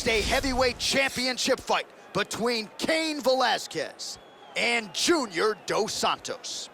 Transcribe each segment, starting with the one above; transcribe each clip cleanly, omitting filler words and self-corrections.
a heavyweight championship fight between Cain Velasquez and Junior Dos Santos.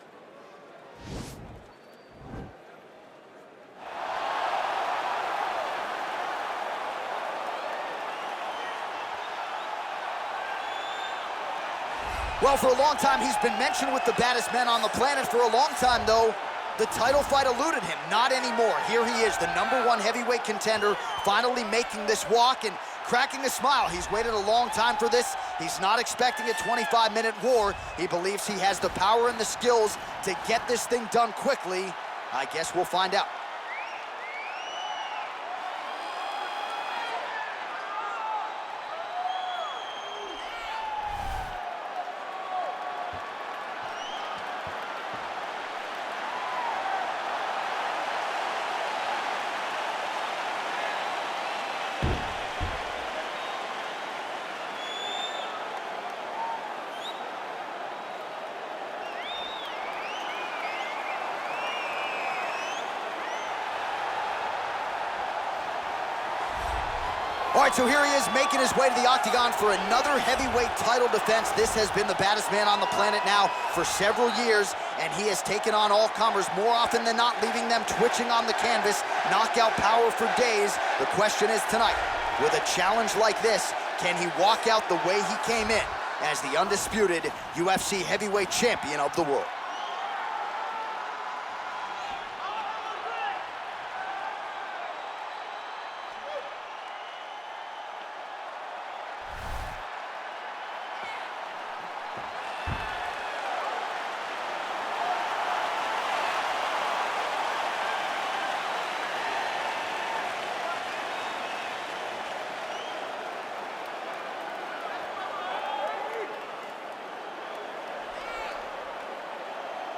Well, for a long time, he's been mentioned with the baddest men on the planet. For a long time, though, the title fight eluded him. Not anymore. Here he is, the #1 heavyweight contender, finally making this walk and cracking a smile. He's waited a long time for this. He's not expecting a 25-minute war. He believes he has the power and the skills to get this thing done quickly. I guess we'll find out. All right, so here he is making his way to the octagon for another heavyweight title defense. This has been the baddest man on the planet now for several years, and he has taken on all comers more often than not, leaving them twitching on the canvas, knockout power for days. The question is tonight, with a challenge like this, can he walk out the way he came in as the undisputed UFC heavyweight champion of the world?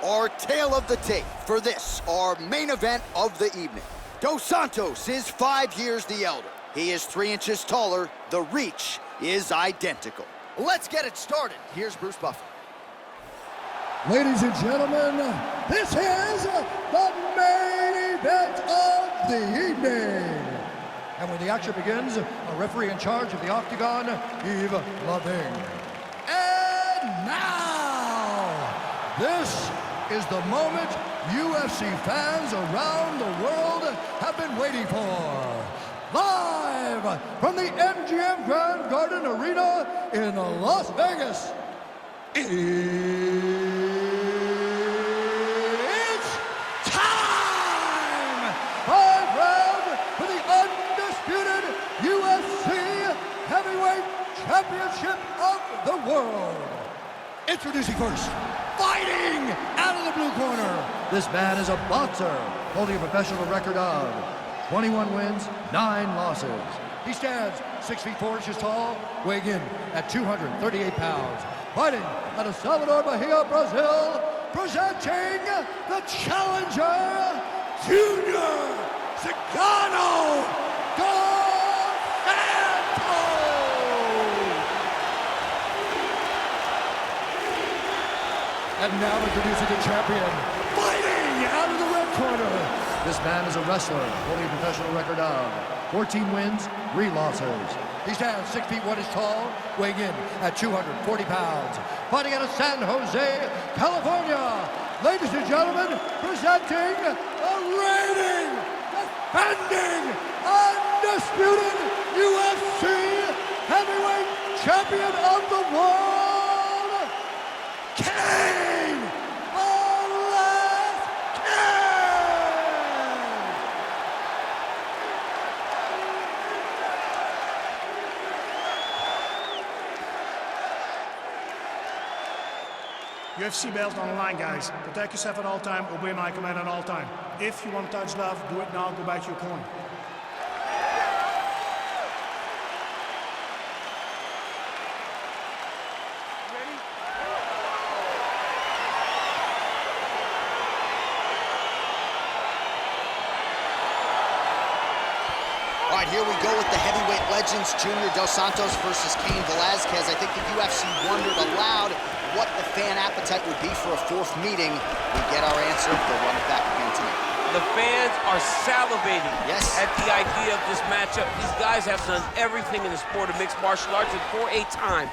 Our tale of the tape for this, our main event of the evening. Dos Santos is 5 years the elder. He is 3 inches taller. The reach is identical. Let's get it started. Here's Bruce Buffer. Ladies and gentlemen, this is the main event of the evening. And when the action begins, a referee in charge of the octagon, Yves Loving. And now, this is the moment UFC fans around the world have been waiting for. Live from the MGM Grand Garden Arena in Las Vegas, it's time! 5 rounds for the undisputed UFC Heavyweight Championship of the world. Introducing first, fighting out of the blue corner. This man is a boxer, holding a professional record of 21 wins, 9 losses. He stands 6 feet 4 inches tall, weighing in at 238 pounds. Fighting out of Salvador Bahia, Brazil, presenting the challenger, Junior Cigano Dos Santos. And now introducing the champion, fighting out of the red corner. This man is a wrestler, holding a professional record of 14 wins, 3 losses. He stands 6 feet 1 inches tall, weighing in at 240 pounds. Fighting out of San Jose, California. Ladies and gentlemen, presenting the reigning, defending, undisputed UFC heavyweight champion of the world, Cain Velasquez! UFC belt on the line, guys. Protect yourself at all time, obey my command at all time. If you want to touch love, do it now, go back to your corner. All right, here we go with the heavyweight legends, Junior Dos Santos versus Cain Velasquez. I think the UFC wondered aloud what the fan appetite would be for a 4th meeting. We get our answer. They'll run it back again tonight. The fans are salivating at the idea of this matchup. These guys have done everything in the sport of mixed martial arts, and for a time,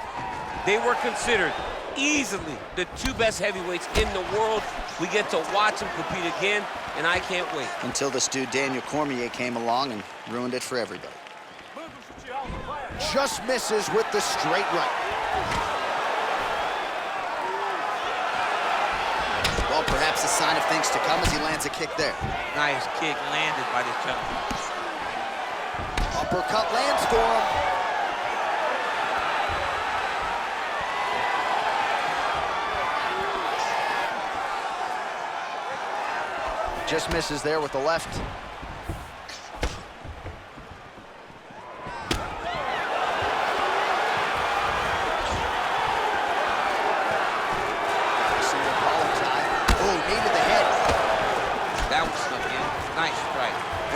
they were considered easily the two best heavyweights in the world. We get to watch them compete again, and I can't wait. Until this dude Daniel Cormier came along and ruined it for everybody. Just misses with the straight right. Well, perhaps a sign of things to come as he lands a kick there. Nice kick landed by this gentleman. Uppercut lands for him. Just misses there with the left.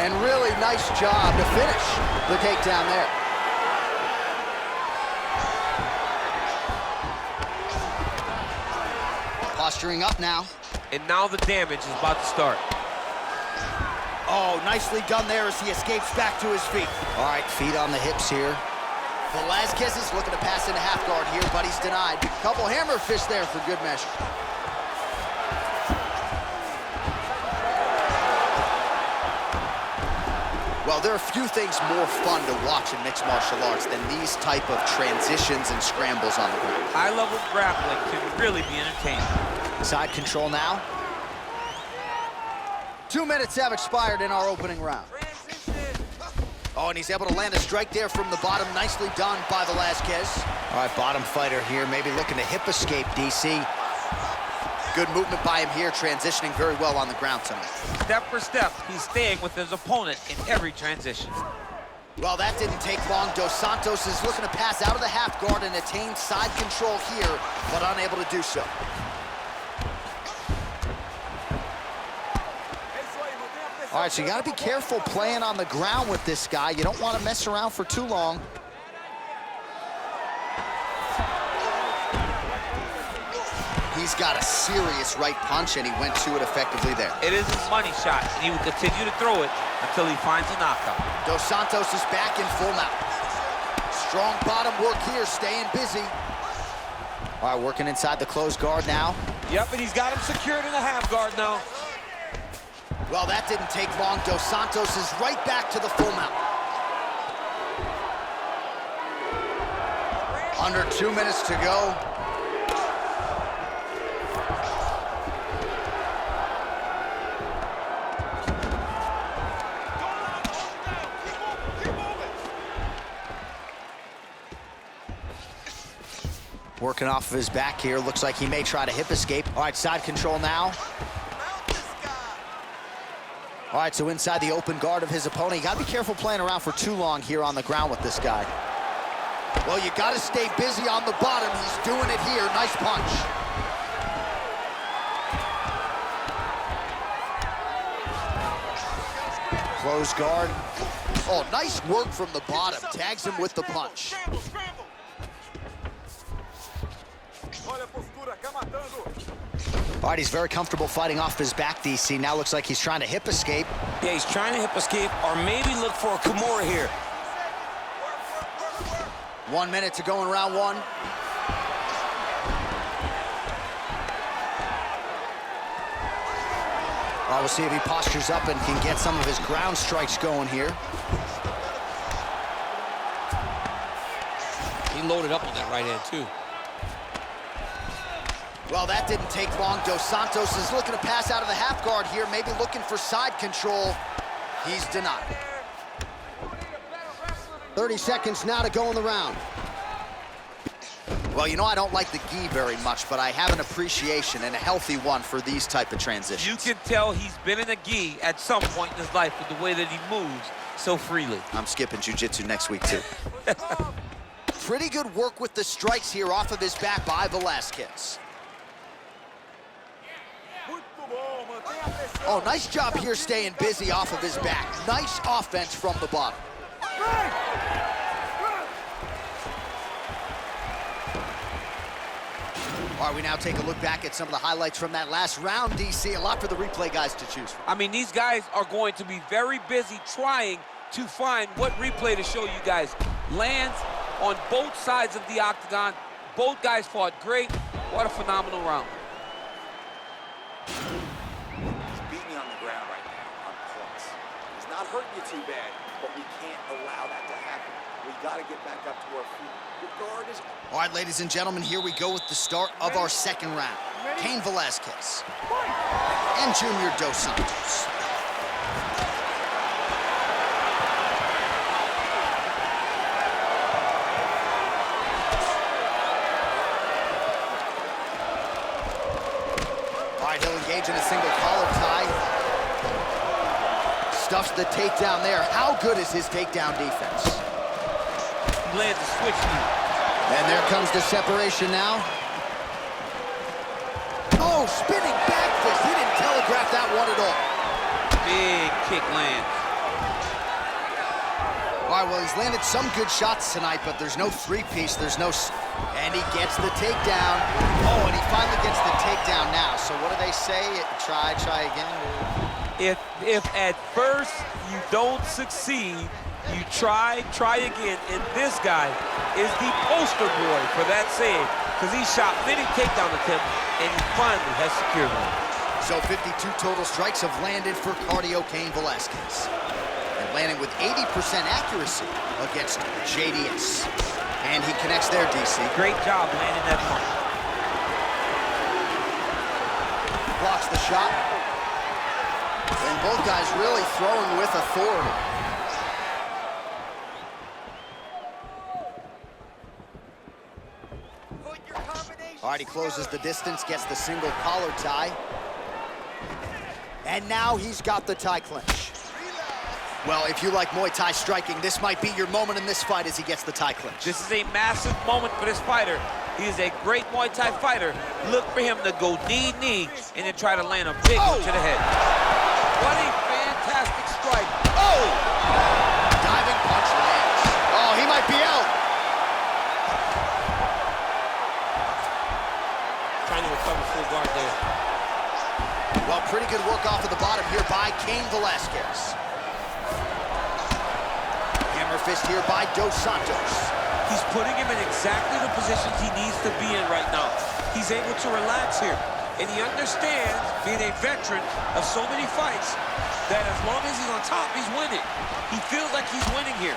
And really nice job to finish the takedown there. Posturing up now. And now the damage is about to start. Oh, nicely done there as he escapes back to his feet. All right, feet on the hips here. Velasquez is looking to pass into half guard here, but he's denied. Couple hammer fists there for good measure. Well, there are few things more fun to watch in mixed martial arts than these type of transitions and scrambles on the ground. High-level grappling can really be entertaining. Side control now. 2 minutes have expired in our opening round. Oh, and he's able to land a strike there from the bottom. Nicely done by Velasquez. All right, bottom fighter here, maybe looking to hip escape, DC. Good movement by him here, transitioning very well on the ground tonight. Step for step, he's staying with his opponent in every transition. Well, that didn't take long. Dos Santos is looking to pass out of the half guard and attain side control here, but unable to do so. All right, so you got to be careful playing on the ground with this guy. You don't want to mess around for too long. He's got a serious right punch, and he went to it effectively there. It is his money shot, and he will continue to throw it until he finds a knockout. Dos Santos is back in full mount. Strong bottom work here, staying busy. All right, working inside the closed guard now. Yep, and he's got him secured in the half guard now. Well, that didn't take long. Dos Santos is right back to the full mount. Under 2 minutes to go. Working off of his back here. Looks like he may try to hip escape. All right, side control now. All right, so inside the open guard of his opponent. You gotta be careful playing around for too long here on the ground with this guy. Well, you gotta stay busy on the bottom. He's doing it here. Nice punch. Close guard. Oh, nice work from the bottom. Tags him with the punch. All right, he's very comfortable fighting off his back, DC. Now looks like he's trying to hip escape. Yeah, he's trying to hip escape or maybe look for a Kimura here. 1 minute to go in round one. Well, we'll see if he postures up and can get some of his ground strikes going here. He loaded up on that right hand, too. Well, that didn't take long. Dos Santos is looking to pass out of the half guard here, maybe looking for side control. He's denied. 30 seconds now to go in the round. Well, you know I don't like the gi very much, but I have an appreciation and a healthy one for these type of transitions. You can tell he's been in a gi at some point in his life with the way that he moves so freely. I'm skipping jiu-jitsu next week, too. Pretty good work with the strikes here off of his back by Velasquez. Oh, nice job here staying busy off of his back. Nice offense from the bottom. All right, we now take a look back at some of the highlights from that last round, DC. A lot for the replay guys to choose from. I mean, these guys are going to be very busy trying to find what replay to show you guys. Lands on both sides of the octagon. Both guys fought great. What a phenomenal round. He's beating you on the ground right now on points. He's not hurting you too bad, but we can't allow that to happen. We got to get back up to our feet. Your guard is... All right, ladies and gentlemen, here we go with the start of our second round. Cain Velasquez and Junior Dos Santos. All right, he'll engage in a single collar tie. Stuffs the takedown there. How good is his takedown defense? He lands a switch knee. And there comes the separation now. Oh, spinning back fist. He didn't telegraph that one at all. Big kick lands. All right, well, he's landed some good shots tonight, but there's no three-piece. There's no... And he gets the takedown. Oh, and he finally gets the takedown now. So what do they say? Try again? If at first you don't succeed, you try again, and this guy is the poster boy for that saying, because he shot many takedown attempts, and he finally has secured one. So 52 total strikes have landed for cardio Cain Velasquez, and landing with 80% accuracy against JDS. And he connects there, DC. Great job landing that punch. Blocks the shot. And both guys really throwing with authority. All right, he closes the distance, gets the single collar tie. And now he's got the tie clinch. Well, if you like Muay Thai striking, this might be your moment in this fight as he gets the tie clinch. This is a massive moment for this fighter. He is a great Muay Thai fighter. Look for him to go knee, and then try to land a big one to the head. What a fantastic strike. Oh! Diving punch lands. Oh, he might be out. Trying to recover full guard there. Well, pretty good work off of the bottom here by Cain Velasquez. Hammer fist here by Dos Santos. He's putting him in exactly the positions he needs to be in right now. He's able to relax here. And he understands, being a veteran of so many fights, that as long as he's on top, he's winning. He feels like he's winning here.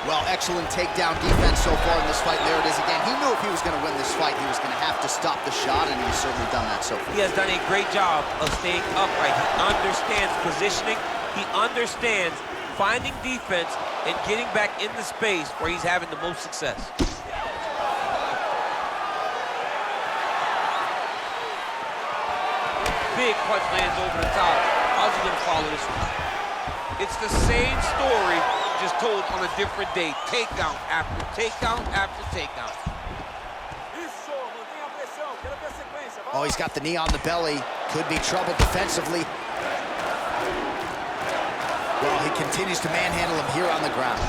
Well, excellent takedown defense so far in this fight. There it is again. He knew if he was going to win this fight, he was going to have to stop the shot, and he's certainly done that so far. He has done a great job of staying upright. He understands positioning. He understands finding defense and getting back in the space where he's having the most success. Big punch lands over the top. How's he going to follow this one? It's the same story, just told on a different day. Takedown after takedown after takedown. Oh, he's got the knee on the belly. Could be trouble defensively. Well, he continues to manhandle him here on the ground.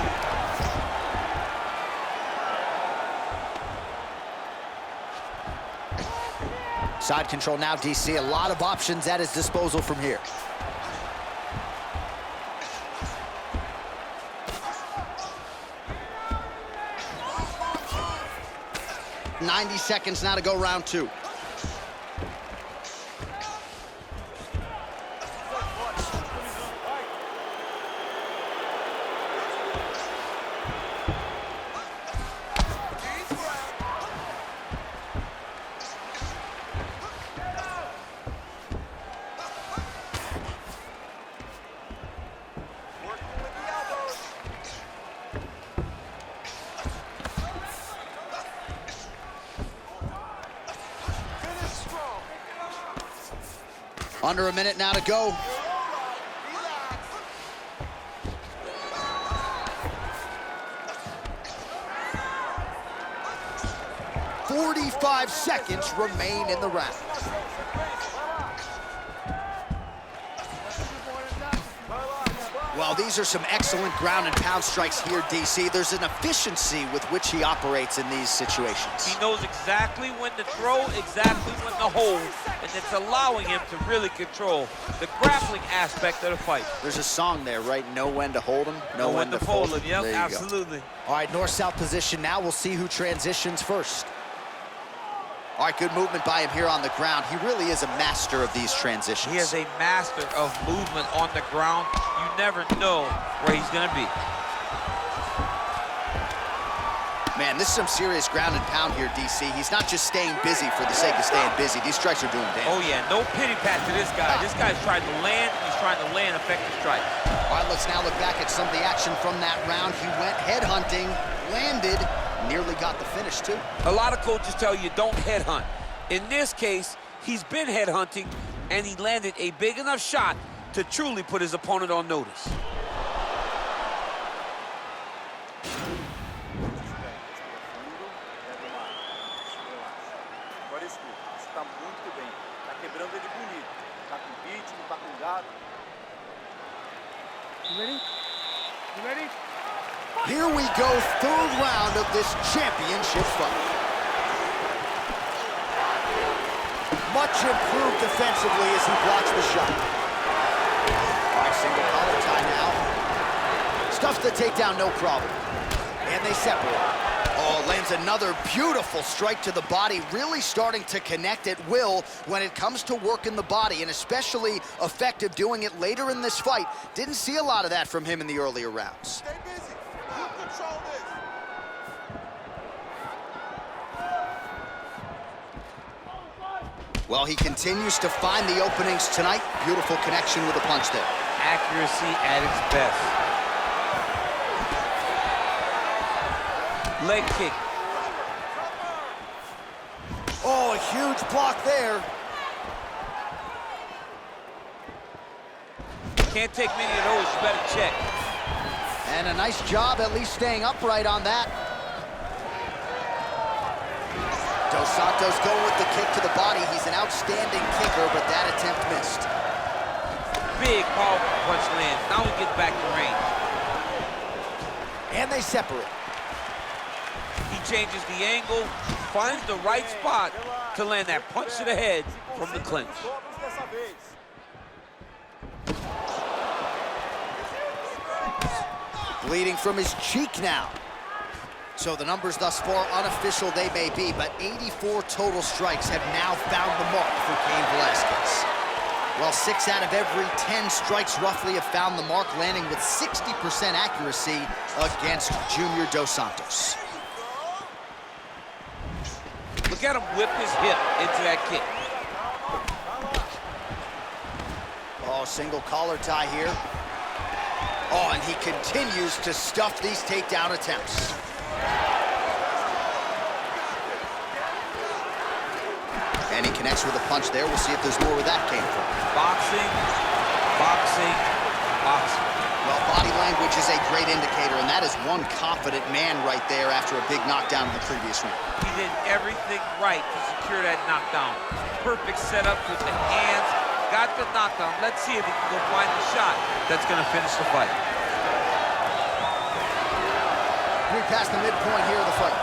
Side control now, DC. A lot of options at his disposal from here. .90 seconds now to go round two. Under a minute now to go. .45 seconds remain in the round. Well, these are some excellent ground and pound strikes here, DC. There's an efficiency with which he operates in these situations. He knows exactly when to throw, exactly when to hold, and it's allowing him to really control the grappling aspect of the fight. There's a song there, right? Know when to hold him, know when to fold him. Yep, absolutely. All right, north-south position now. We'll see who transitions first. All right, good movement by him here on the ground. He really is a master of these transitions. He is a master of movement on the ground. You never know where he's going to be. Man, this is some serious ground and pound here, DC. He's not just staying busy for the sake of staying busy. These strikes are doing damage. Oh, yeah, no pity pat to this guy. This guy's trying to land, he's trying to land effective strikes. All right, let's now look back at some of the action from that round. He went headhunting, landed, nearly got the finish, too. A lot of coaches tell you don't headhunt. In this case, he's been headhunting, and he landed a big enough shot to truly put his opponent on notice. You ready? You ready? Here we go, third round of this championship fight. Much improved defensively as he blocks the shot. All right, single collar tie now. Stuffs the takedown, no problem. And they separate. Oh, lands another beautiful strike to the body, really starting to connect at will when it comes to working the body, and especially effective doing it later in this fight. Didn't see a lot of that from him in the earlier rounds. Stay busy. You control this. Well, he continues to find the openings tonight. Beautiful connection with a punch there. Accuracy at its best. Leg kick. Oh, a huge block there. Can't take many of those, you better check. And a nice job at least staying upright on that. Dos Santos going with the kick to the body. He's an outstanding kicker, but that attempt missed. Big, powerful punch lands. Now he gets back to range. And they separate. He changes the angle, finds the right spot to land that punch to the head from the clinch. Bleeding from his cheek now. So the numbers thus far, unofficial they may be, but 84 total strikes have now found the mark for Cain Velasquez. Well, 6 out of every 10 strikes roughly have found the mark, landing with 60% accuracy against Junior Dos Santos. Look at him whip his hip into that kick. Oh, single collar tie here. Oh, and he continues to stuff these takedown attempts. And he connects with a punch there. We'll see if there's more where that came from. Boxing, boxing, boxing. Well, body language is a great indicator, and that is one confident man right there after a big knockdown in the previous round. He did everything right to secure that knockdown. Perfect setup with the hands, got the knockdown. Let's see if he can go find the shot that's gonna finish the fight. We're past the midpoint here of the fight.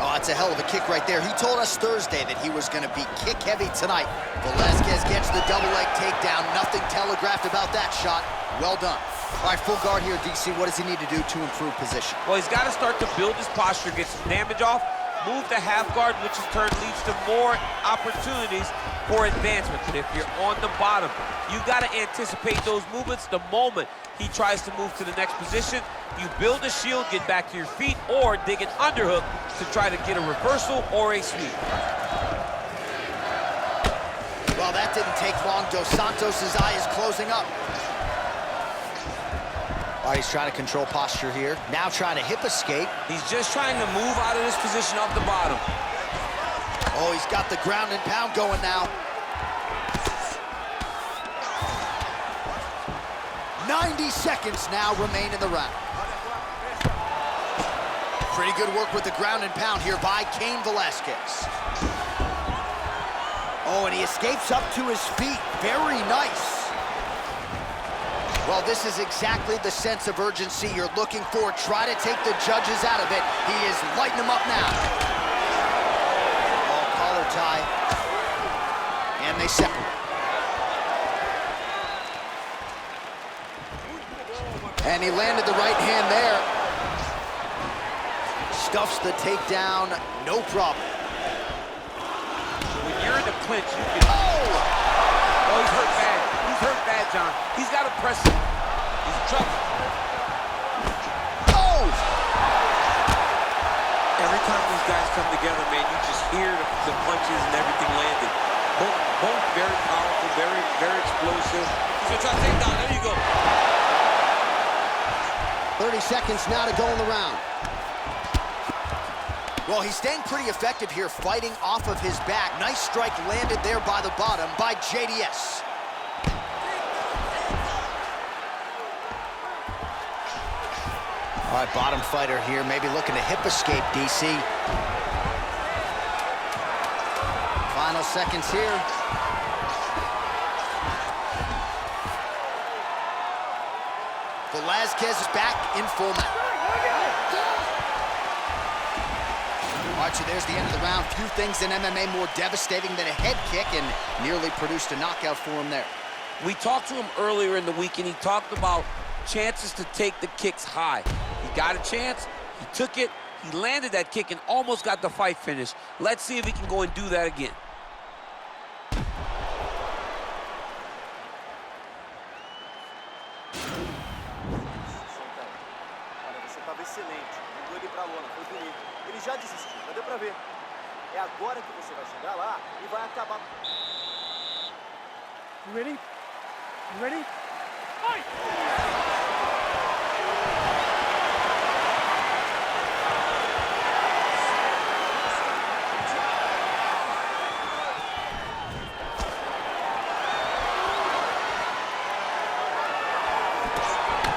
Oh, it's a hell of a kick right there. He told us Thursday that he was going to be kick-heavy tonight. Velasquez gets the double leg takedown. Nothing telegraphed about that shot. Well done. All right, full guard here, DC. What does he need to do to improve position? Well, he's got to start to build his posture, get some damage off, move to half guard, which in turn leads to more opportunities for advancement. But if you're on the bottom, you got to anticipate those movements the moment he tries to move to the next position. You build a shield, get back to your feet, or dig an underhook to try to get a reversal or a sweep. Well, that didn't take long. Dos Santos' eye is closing up. All right, he's trying to control posture here. Now trying to hip escape. He's just trying to move out of this position off the bottom. Oh, he's got the ground and pound going now. 90 seconds now remain in the round. Pretty good work with the ground and pound here by Cain Velasquez. Oh, and he escapes up to his feet. Very nice. Well, this is exactly the sense of urgency you're looking for. Try to take the judges out of it. He is lighting them up now. Oh, collar tie. And they separate. And he landed the right hand there. Stuffs the takedown, no problem. When you're in the clinch, you can... Oh, he's hurt bad. He's hurt bad, John. He's got to press him. He's in trouble. Oh! Every time these guys come together, man, you just hear the punches and everything landed. Both very powerful, very explosive. He's gonna try to take down. There you go. 30 seconds now to go in the round. Well, he's staying pretty effective here, fighting off of his back. Nice strike landed there by the bottom by JDS. All right, bottom fighter here, maybe looking to hip escape, DC. Final seconds here. Velasquez is back in full mount. All right, so there's the end of the round. Few things in MMA more devastating than a head kick, and nearly produced a knockout for him there. We talked to him earlier in the week, and he talked about chances to take the kicks high. He got a chance, he took it, he landed that kick and almost got the fight finished. Let's see if he can go and do that again. Olha, você estava excelente, mandou ele pra lona, foi bonito. Ele já desistiu, mas deu pra ver. É agora que você vai chegar lá e vai acabar. You ready? You ready? Fight!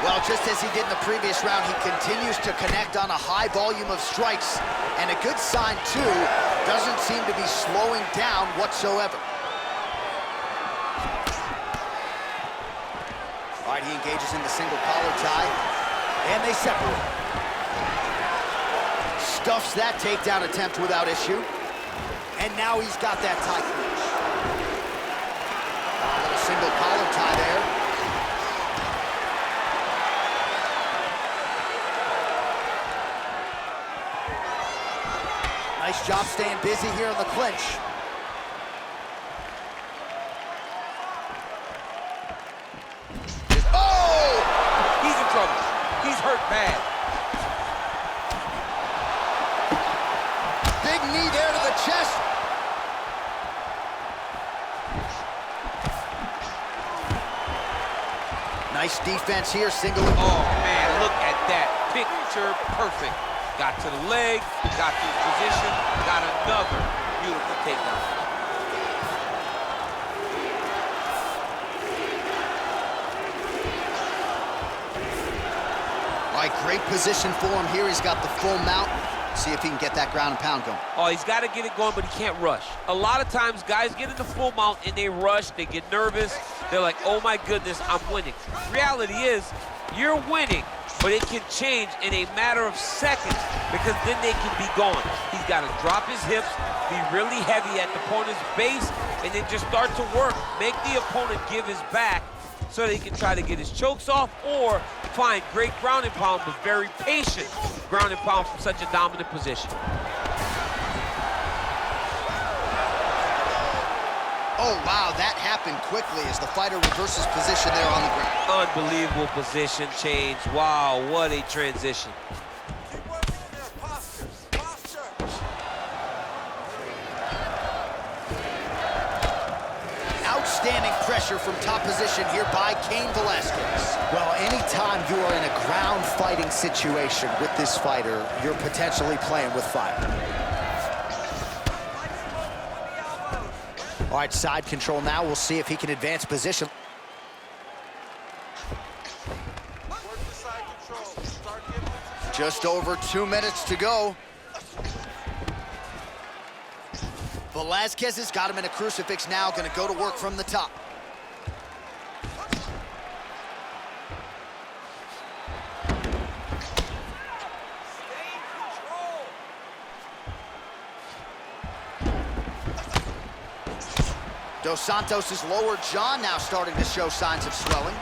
Well, just as he did in the previous round, he continues to connect on a high volume of strikes. And a good sign, too, doesn't seem to be slowing down whatsoever. All right, he engages in the single collar tie, and they separate. Stuffs that takedown attempt without issue. And now he's got that tie clinch. A little single collar tie there. Nice job staying busy here in the clinch. Oh! He's in trouble. He's hurt bad. Big knee there to the chest. Nice defense here, singling. Oh, man, look at that. Picture perfect. Got to the leg, got to his position, got another beautiful takedown. All right, great position for him here. He's got the full mount. See if he can get that ground and pound going. Oh, he's got to get it going, but he can't rush. A lot of times, guys get in the full mount and they rush, they get nervous. They're like, oh my goodness, I'm winning. Reality is, you're winning, but it can change in a matter of seconds because then they can be gone. He's got to drop his hips, be really heavy at the opponent's base, and then just start to work. Make the opponent give his back so that he can try to get his chokes off or find great ground and pound, but very patient ground and pound from such a dominant position. Oh, wow, that happened quickly as the fighter reverses position there on the ground. Unbelievable position change. Wow, what a transition. Keep working in there, posture, posture. Outstanding pressure from top position here by Cain Velasquez. Well, anytime you are in a ground fighting situation with this fighter, you're potentially playing with fire. All right, side control now. We'll see if he can advance position. Just over 2 minutes to go. Velasquez has got him in a crucifix now, gonna go to work from the top. Dos Santos' lower jaw now starting to show signs of swelling.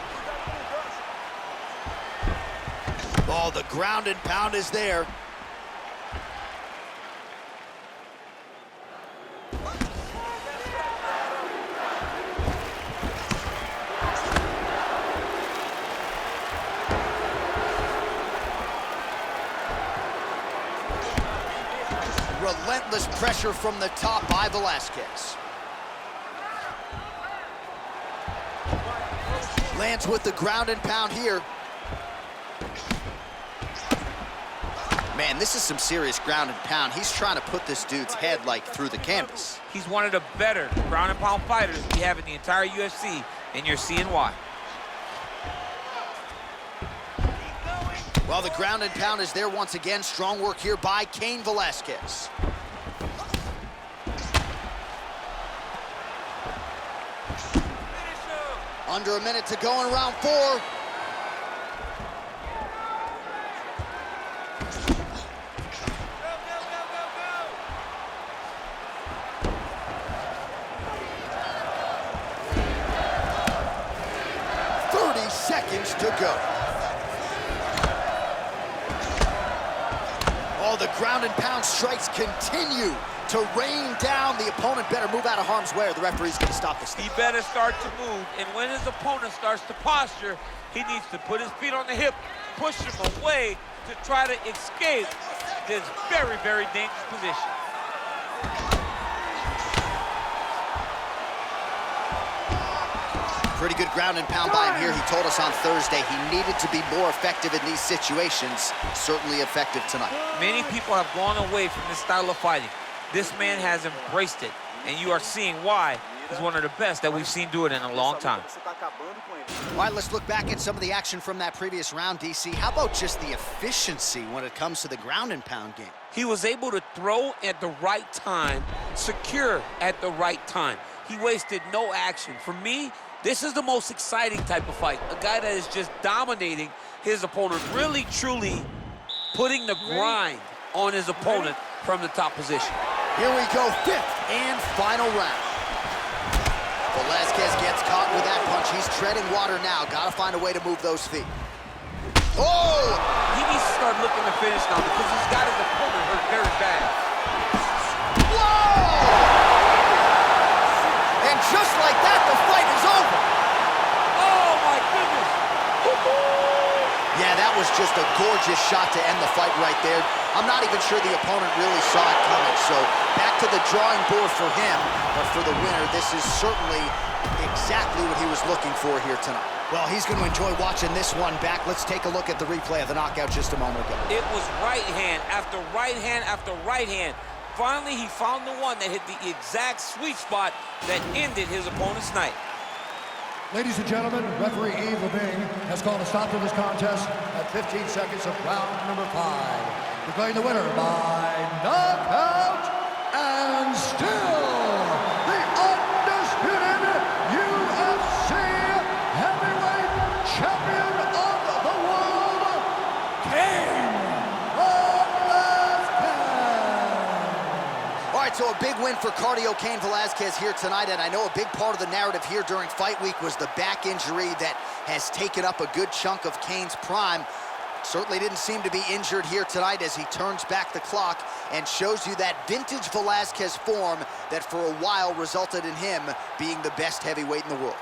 Oh, the ground and pound is there. Relentless pressure from the top by Velasquez. Lands with the ground and pound here. Man, this is some serious ground and pound. He's trying to put this dude's head like through the canvas. He's one of the better ground and pound fighters we have in the entire UFC, and you're seeing why. Well, the ground and pound is there once again. Strong work here by Cain Velasquez. Under a minute to go in round 4. Seconds to go. Oh, the ground and pound strikes continue to rain down. The opponent better move out of harm's way or the referee's going to stop this thing. He better start to move, and when his opponent starts to posture, he needs to put his feet on the hip, push him away to try to escape this very, very dangerous position. Pretty good ground and pound by him here. He told us on Thursday he needed to be more effective in these situations. Certainly effective tonight. Many people have gone away from this style of fighting. This man has embraced it, and you are seeing why he's one of the best that we've seen do it in a long time. All right, let's look back at some of the action from that previous round, DC. How about just the efficiency when it comes to the ground and pound game? He was able to throw at the right time, secure at the right time. He wasted no action. For me, this is the most exciting type of fight. A guy that is just dominating his opponent, really, truly putting the grind on his opponent from the top position. Here we go, 5th and final round. Velasquez gets caught with that punch. He's treading water now. Got to find a way to move those feet. Oh! He needs to start looking to finish now because he's got his opponent hurt very bad. Whoa! And just like that, the fight is over. Oh, my goodness. Yeah, that was just a gorgeous shot to end the fight right there. I'm not even sure the opponent really saw it coming. So back to the drawing board for him. But for the winner, this is certainly exactly what he was looking for here tonight. Well, he's going to enjoy watching this one back. Let's take a look at the replay of the knockout just a moment ago. It was right hand after right hand after right hand. Finally, he found the one that hit the exact sweet spot that ended his opponent's night. Ladies and gentlemen, referee Yves Leving has called a stop to this contest at 15 seconds of round number 5. Declaring the winner by knockout and still the undisputed UFC heavyweight champion of the world, Cain Velasquez. All right, so a big win for Cardio Cain Velasquez here tonight, and I know a big part of the narrative here during fight week was the back injury that has taken up a good chunk of Cain's prime. Certainly didn't seem to be injured here tonight as he turns back the clock and shows you that vintage Velasquez form that for a while resulted in him being the best heavyweight in the world.